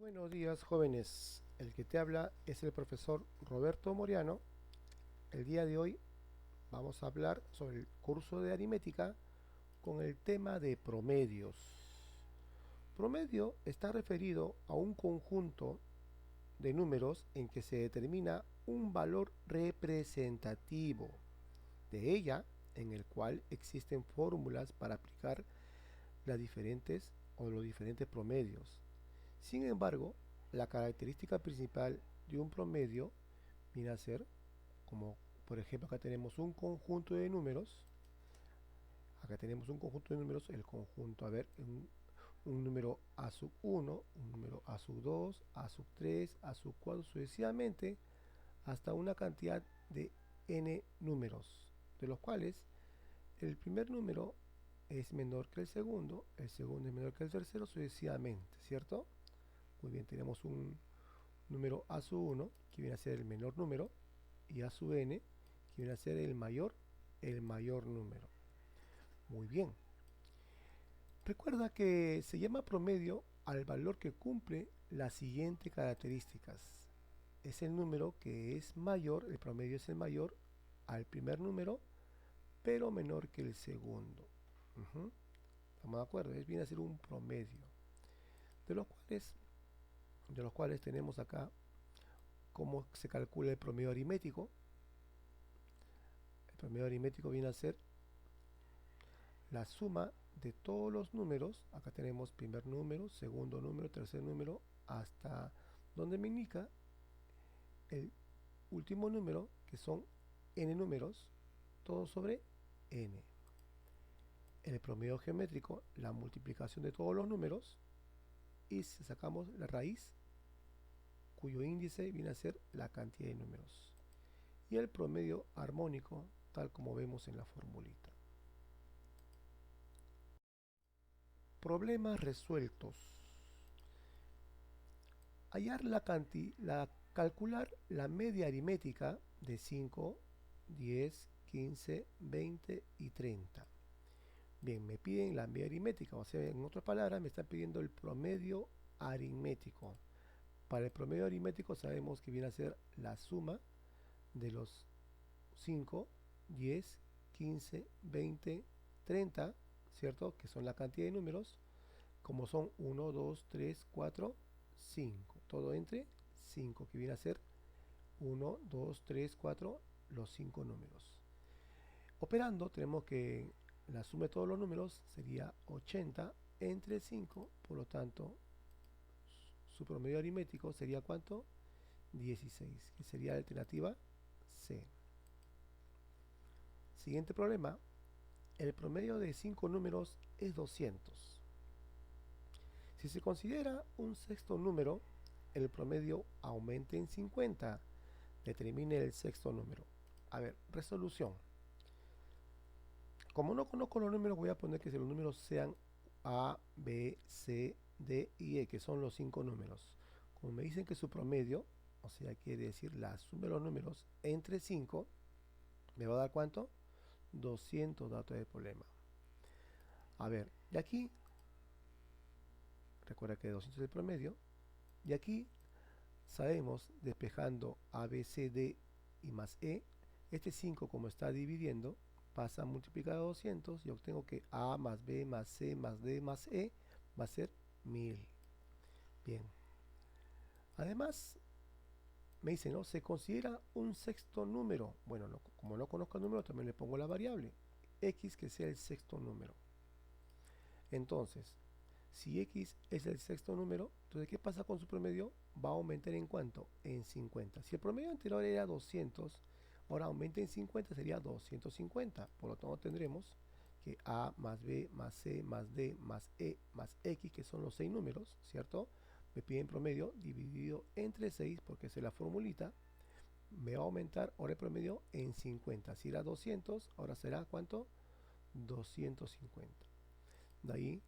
Buenos días, jóvenes. El que te habla es el profesor Roberto Moriano. El día de hoy vamos a hablar sobre el curso de aritmética con el tema de promedios. Promedio está referido a un conjunto de números en que se determina un valor representativo de ella, en el cual existen fórmulas para aplicar las diferentes o los diferentes promedios. Sin embargo, la característica principal de un promedio viene a ser, como por ejemplo acá tenemos un conjunto de números, el conjunto, a ver, un número a sub 1, un número a sub 2, a sub 3, a sub 4, sucesivamente, hasta una cantidad de n números, de los cuales el primer número es menor que el segundo es menor que el tercero, sucesivamente, ¿cierto? Muy bien, tenemos un número a sub 1, que viene a ser el menor número, y a sub n, que viene a ser el mayor número. Muy bien. Recuerda que se llama promedio al valor que cumple las siguientes características. Es el número que es mayor, el promedio es el mayor al primer número, pero menor que el segundo. ¿Estamos de acuerdo? Viene a ser un promedio. De los cuales, tenemos acá cómo se calcula el promedio aritmético. El promedio aritmético viene a ser la suma de todos los números. Acá tenemos primer número, segundo número, tercer número, hasta donde me indica el último número, que son n números, todo sobre n. En el promedio geométrico, la multiplicación de todos los números, y si sacamos la raíz, cuyo índice viene a ser la cantidad de números. Y el promedio armónico, tal como vemos en la formulita. Problemas resueltos. Calcular la media aritmética de 5, 10, 15, 20 y 30. Bien, me piden la media aritmética, o sea, en otras palabras, me están pidiendo el promedio aritmético. Para el promedio aritmético sabemos que viene a ser la suma de los 5, 10, 15, 20, 30, ¿cierto? Que son la cantidad de números, como son 1, 2, 3, 4, 5. Todo entre 5, que viene a ser 1, 2, 3, 4, los 5 números. Operando, tenemos que la suma de todos los números sería 80 entre 5, por lo tanto, su promedio aritmético sería ¿cuánto? 16, que sería la alternativa C. Siguiente problema. El promedio de 5 números es 200. Si se considera un sexto número, el promedio aumenta en 50. Determine el sexto número. A ver, resolución. Como no conozco los números, voy a poner que los números sean A, B, C, D y E, que son los 5 números. Como me dicen que su promedio, o sea, quiere decir la suma de los números entre 5, me va a dar ¿cuánto? 200 datos de problema. A ver, de aquí, recuerda que 200 es el promedio, y aquí sabemos, despejando A, B, C, D y más E, este 5 como está dividiendo, pasa a multiplicar a 200 y obtengo que A más B más C más D más E va a ser 1000. Bien. Además, me dice, ¿no? Se considera un sexto número. Bueno, como no conozco el número, también le pongo la variable X, que sea el sexto número. Entonces, si X es el sexto número, entonces ¿qué pasa con su promedio? Va a aumentar en cuánto? En 50. Si el promedio anterior era 200, ahora aumenta en 50, sería 250. Por lo tanto, tendremos que A más B más C más D más E más X, que son los 6 números, ¿cierto? Me piden promedio dividido entre 6, porque es la formulita. Me va a aumentar ahora el promedio en 50. Si era 200, ahora será ¿cuánto? 250. De ahí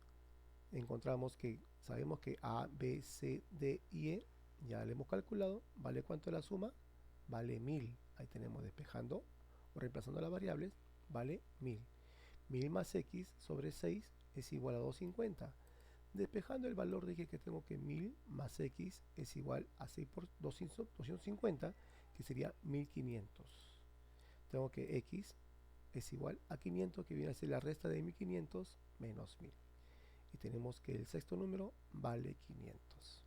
encontramos que sabemos que A, B, C, D y E, ya le hemos calculado, ¿vale cuánto es la suma? Vale 1000. Ahí tenemos despejando o reemplazando las variables, vale 1000. 1000 más X sobre 6 es igual a 250. Despejando el valor dije que tengo que 1000 más x es igual a 6 por 250, que sería 1500. Tengo que x es igual a 500, que viene a ser la resta de 1500 menos 1000. Y tenemos que el sexto número vale 500.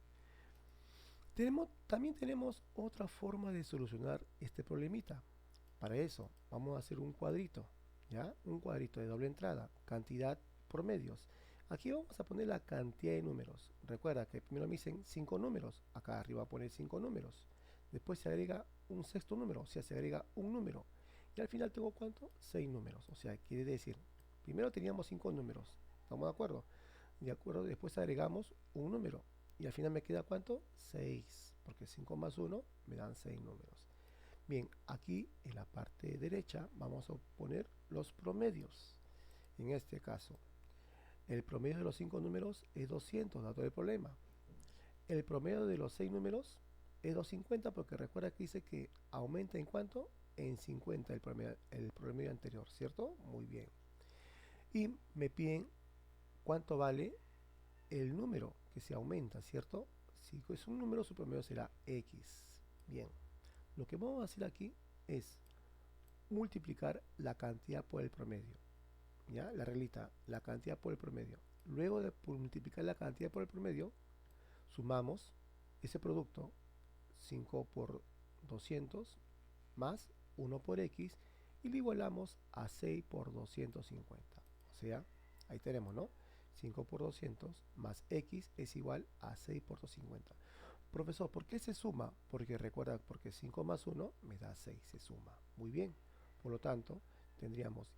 También tenemos otra forma de solucionar este problemita. Para eso vamos a hacer un cuadrito, ¿ya? Un cuadrito de doble entrada, cantidad por medios. Aquí vamos a poner la cantidad de números. Recuerda que primero me dicen 5 números. Acá arriba pone 5 números. Después se agrega un sexto número, o sea, se agrega un número. Y al final tengo ¿cuánto? 6 números. O sea, quiere decir, primero teníamos 5 números. ¿Estamos de acuerdo? De acuerdo, después agregamos un número. Y al final me queda ¿cuánto? 6. Porque 5 más 1 me dan 6 números. Bien, aquí en la parte derecha vamos a poner los promedios. En este caso, el promedio de los 5 números es 200, dato del problema. El promedio de los 6 números es 250, porque recuerda que dice que aumenta en cuánto, en 50 el promedio anterior, ¿cierto? Muy bien. Y me piden cuánto vale el número que se aumenta, ¿cierto? Si es un número, su promedio será x. Bien. Lo que vamos a hacer aquí es multiplicar la cantidad por el promedio. ¿Ya? La reglita, la cantidad por el promedio. Luego de multiplicar la cantidad por el promedio, sumamos ese producto, 5 por 200 más 1 por x, y lo igualamos a 6 por 250. O sea, ahí tenemos, ¿no? 5 por 200 más x es igual a 6 por 250. Profesor, ¿por qué se suma? Porque recuerda, porque 5 más 1 me da 6, se suma. Muy bien. Por lo tanto, tendríamos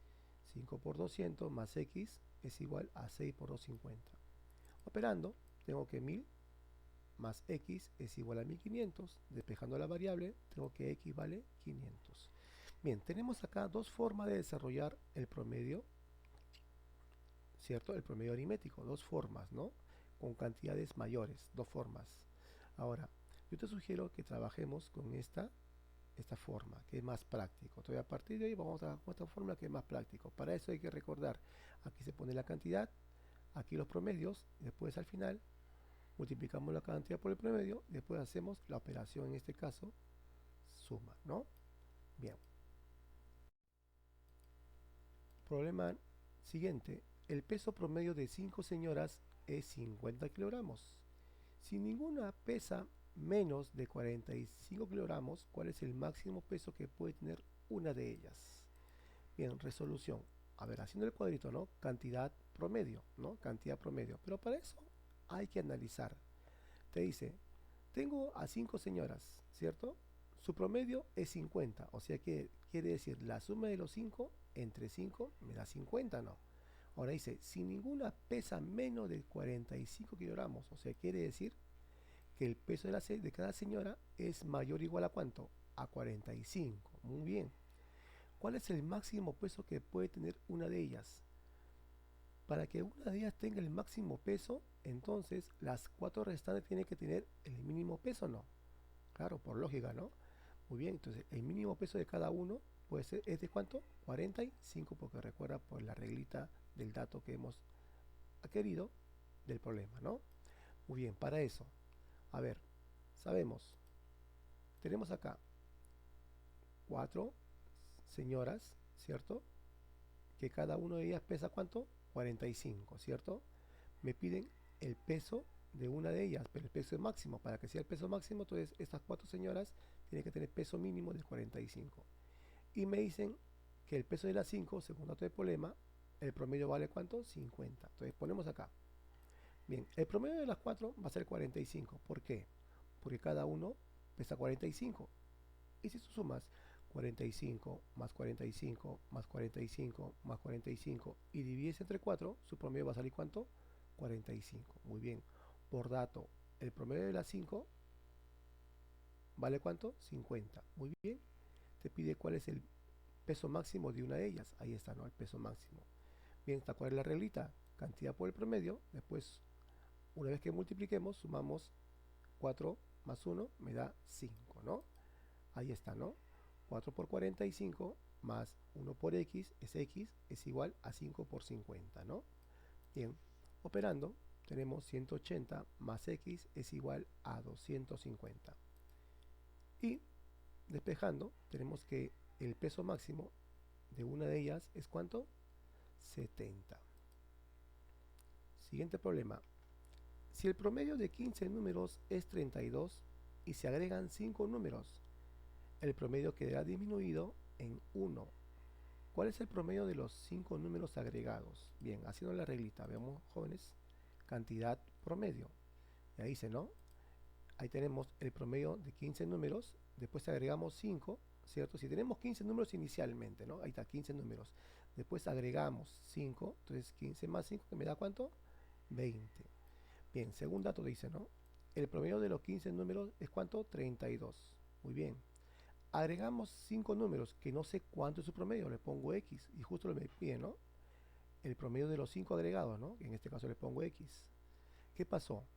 5 por 200 más x es igual a 6 por 250. Operando, tengo que 1000 más x es igual a 1500. Despejando la variable, tengo que x vale 500. Bien, tenemos acá dos formas de desarrollar el promedio, ¿cierto? El promedio aritmético, dos formas, ¿no? Con cantidades mayores, dos formas. Ahora, yo te sugiero que trabajemos con esta forma, que es más práctico. Entonces, a partir de ahí vamos a trabajar con esta fórmula que es más práctico. Para eso hay que recordar, aquí se pone la cantidad, aquí los promedios, después al final multiplicamos la cantidad por el promedio, después hacemos la operación, en este caso, suma, ¿no? Bien. Problema siguiente. El peso promedio de 5 señoras es 50 kilogramos. Si ninguna pesa menos de 45 kilogramos, ¿cuál es el máximo peso que puede tener una de ellas? Bien, resolución. A ver, haciendo el cuadrito, ¿no? Cantidad promedio, ¿no? Cantidad promedio. Pero para eso hay que analizar. Te dice, tengo a 5 señoras, ¿cierto? Su promedio es 50, o sea que quiere decir la suma de los 5 entre 5 me da 50, ¿no? Ahora dice, si ninguna pesa menos de 45 kilogramos, o sea, quiere decir que el peso de cada señora es mayor o igual a ¿cuánto? A 45. Muy bien. ¿Cuál es el máximo peso que puede tener una de ellas? Para que una de ellas tenga el máximo peso, entonces las 4 restantes tienen que tener el mínimo peso, ¿no? Claro, por lógica, ¿no? Muy bien, entonces el mínimo peso de cada uno puede ser, ¿es de cuánto? 45, porque recuerda por la reglita del dato que hemos adquirido del problema, ¿no? Muy bien, para eso, a ver, sabemos, tenemos acá 4 señoras, ¿cierto? Que cada una de ellas pesa ¿cuánto? 45, ¿cierto? Me piden el peso de una de ellas, pero el peso es máximo. Para que sea el peso máximo, entonces estas 4 señoras tienen que tener peso mínimo de 45. Y me dicen que el peso de las 5, según dato de problema, el promedio vale ¿cuánto? 50. Entonces ponemos acá. Bien, el promedio de las 4 va a ser 45. ¿Por qué? Porque cada uno pesa 45. Y si tú sumas 45 más 45 más 45 más 45 y divides entre 4, su promedio va a salir ¿cuánto? 45. Muy bien. Por dato, el promedio de las 5 vale ¿cuánto? 50. Muy bien. Te pide cuál es el peso máximo de una de ellas. Ahí está, ¿no? El peso máximo. Bien, ¿cuál es la reglita? Cantidad por el promedio. Después, una vez que multipliquemos, sumamos 4 más 1 me da 5, ¿no? Ahí está, ¿no? 4 por 45 más 1 por x es igual a 5 por 50, ¿no? Bien, operando, tenemos 180 más x es igual a 250. Y despejando, tenemos que el peso máximo de una de ellas es ¿cuánto? 70. Siguiente problema. Si el promedio de 15 números es 32 y se agregan 5 números, el promedio quedará disminuido en 1. ¿Cuál es el promedio de los 5 números agregados? Bien, haciendo la reglita, veamos, jóvenes, cantidad promedio. Ya dice, ¿no? Ahí tenemos el promedio de 15 números, después agregamos 5, ¿cierto? Si tenemos 15 números inicialmente, ¿no? Ahí está, 15 números. Después agregamos 5, entonces 15 más 5, que me da ¿cuánto? 20. Bien, segundo dato dice, ¿no? El promedio de los 15 números es ¿cuánto? 32. Muy bien. Agregamos 5 números, que no sé cuánto es su promedio, le pongo X, y justo lo me pide, ¿no? El promedio de los 5 agregados, ¿no? En este caso le pongo X. ¿Qué pasó?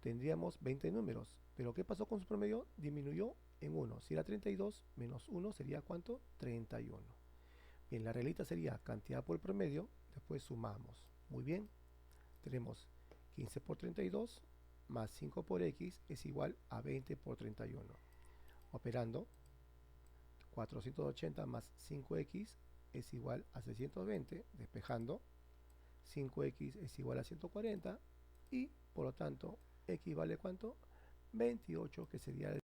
Tendríamos 20 números, pero ¿qué pasó con su promedio? Disminuyó en 1. Si era 32 menos 1 sería ¿cuánto? 31. Bien, la reglita sería cantidad por el promedio, después sumamos. Muy bien, tenemos 15 por 32 más 5 por x es igual a 20 por 31. Operando, 480 más 5x es igual a 620, despejando, 5x es igual a 140 y por lo tanto x vale ¿cuánto? 28, que sería el